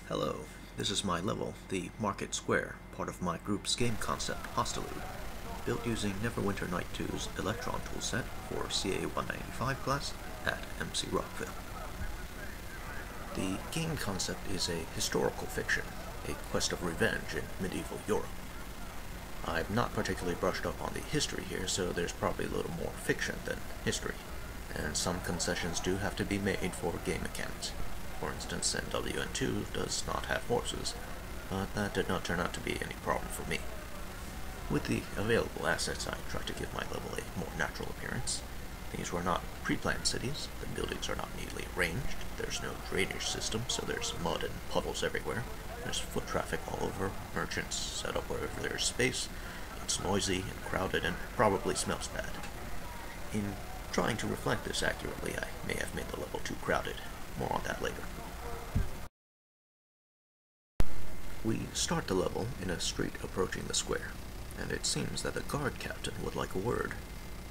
Hello, this is my level, the Market Square, part of my group's game concept, Hostility, built using Neverwinter Night 2's Electron toolset for CA195 class at MCRockville. The game concept is a historical fiction, a quest of revenge in medieval Europe. I've not particularly brushed up on the history here, so there's probably a little more fiction than history, and some concessions do have to be made for game mechanics. For instance, NWN2 does not have horses, but that did not turn out to be any problem for me. With the available assets, I tried to give my level a more natural appearance. These were not pre-planned cities, the buildings are not neatly arranged, there's no drainage system, so there's mud and puddles everywhere, there's foot traffic all over, merchants set up wherever there's space, it's noisy and crowded and probably smells bad. In trying to reflect this accurately, I may have made the level too crowded. More on that later. We start the level in a street approaching the square, and it seems that the guard captain would like a word.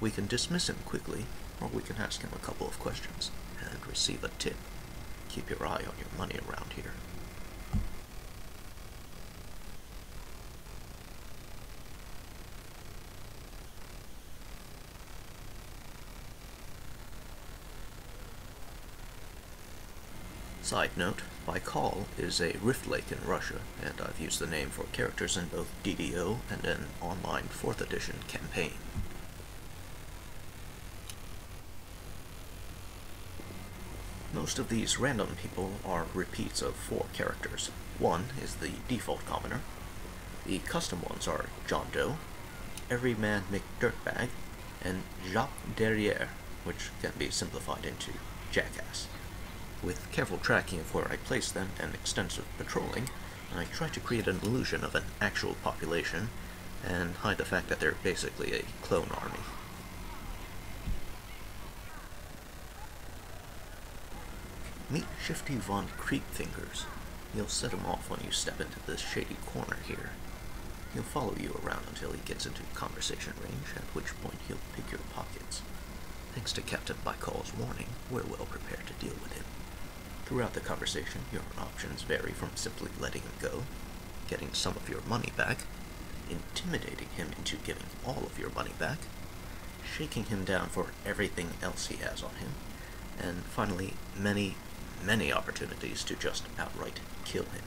We can dismiss him quickly, or we can ask him a couple of questions, and receive a tip. Keep your eye on your money around here. Side note, Baikal is a rift lake in Russia, and I've used the name for characters in both DDO and an online 4th edition campaign. Most of these random people are repeats of 4 characters. One is the default commoner. The custom ones are John Doe, Everyman McDirtbag, and Jacques Derriere, which can be simplified into Jackass. With careful tracking of where I place them and extensive patrolling, I try to create an illusion of an actual population and hide the fact that they're basically a clone army. Meet Shifty Von Creepfingers. He'll set him off when you step into this shady corner here. He'll follow you around until he gets into conversation range, at which point he'll pick your pockets. Thanks to Captain Baikal's warning, we're well prepared to deal with him. Throughout the conversation, your options vary from simply letting him go, getting some of your money back, intimidating him into giving all of your money back, shaking him down for everything else he has on him, and finally, many opportunities to just outright kill him.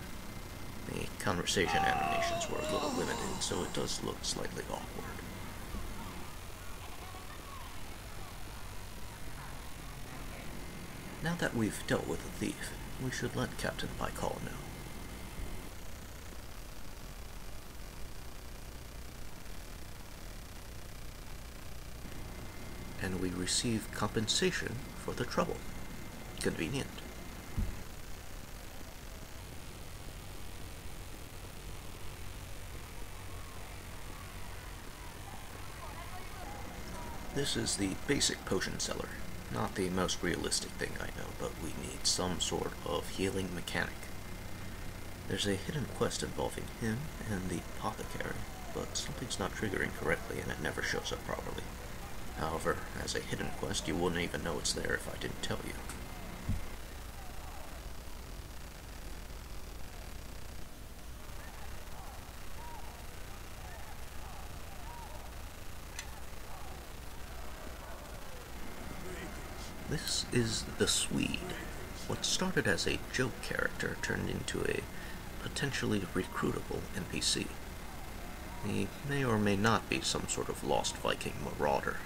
The conversation animations were a little limited, so it does look slightly awkward. Now that we've dealt with the thief, we should let Captain Baikal know. And we receive compensation for the trouble. Convenient. This is the basic potion seller. Not the most realistic thing I know, but we need some sort of healing mechanic. There's a hidden quest involving him and the apothecary, but something's not triggering correctly and it never shows up properly. However, as a hidden quest, you wouldn't even know it's there if I didn't tell you. This is the Swede. What started as a joke character turned into a potentially recruitable NPC. He may or may not be some sort of lost Viking marauder.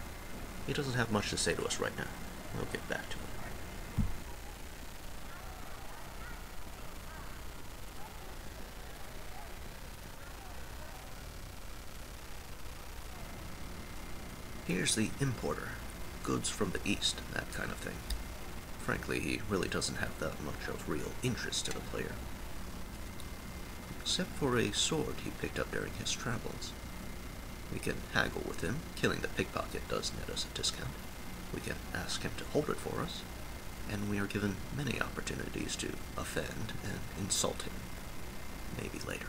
He doesn't have much to say to us right now. We'll get back to him. Here's the importer. Goods from the east, that kind of thing. Frankly, he really doesn't have that much of real interest to the player. Except for a sword he picked up during his travels. We can haggle with him, killing the pickpocket does net us a discount. We can ask him to hold it for us, and we are given many opportunities to offend and insult him. Maybe later.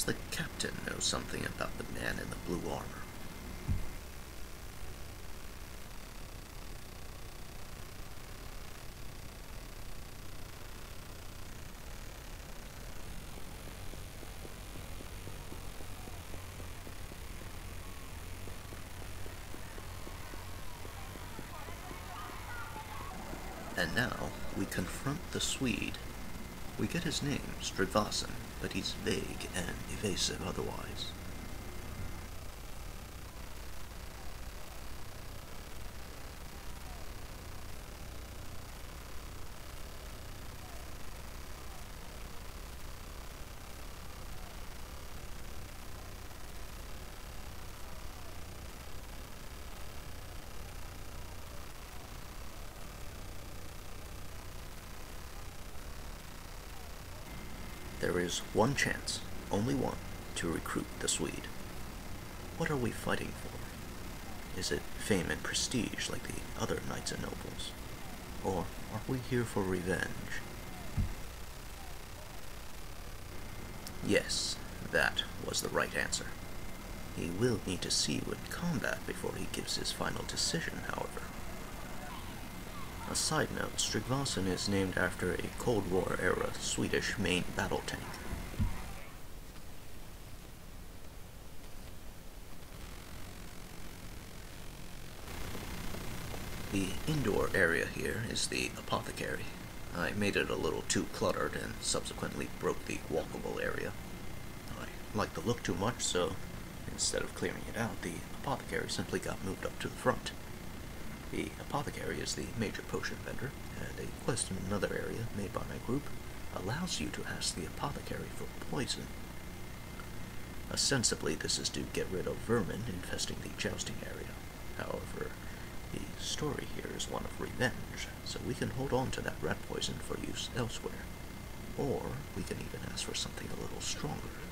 Perhaps the captain knows something about the man in the blue armor. And now, we confront the Swede. We get his name, Stridvason, but he's vague and evasive otherwise. There is one chance, only one, to recruit the Swede. What are we fighting for? Is it fame and prestige like the other knights and nobles? Or are we here for revenge? Yes, that was the right answer. He will need to see you in combat before he gives his final decision, however. A side note, Stridvason is named after a Cold War-era Swedish main battle tank. The indoor area here is the apothecary. I made it a little too cluttered and subsequently broke the walkable area. I liked the look too much, so instead of clearing it out, the apothecary simply got moved up to the front. The apothecary is the major potion vendor, and a quest in another area made by my group allows you to ask the apothecary for poison. Ostensibly, this is to get rid of vermin infesting the jousting area. However, the story here is one of revenge, so we can hold on to that rat poison for use elsewhere. Or we can even ask for something a little stronger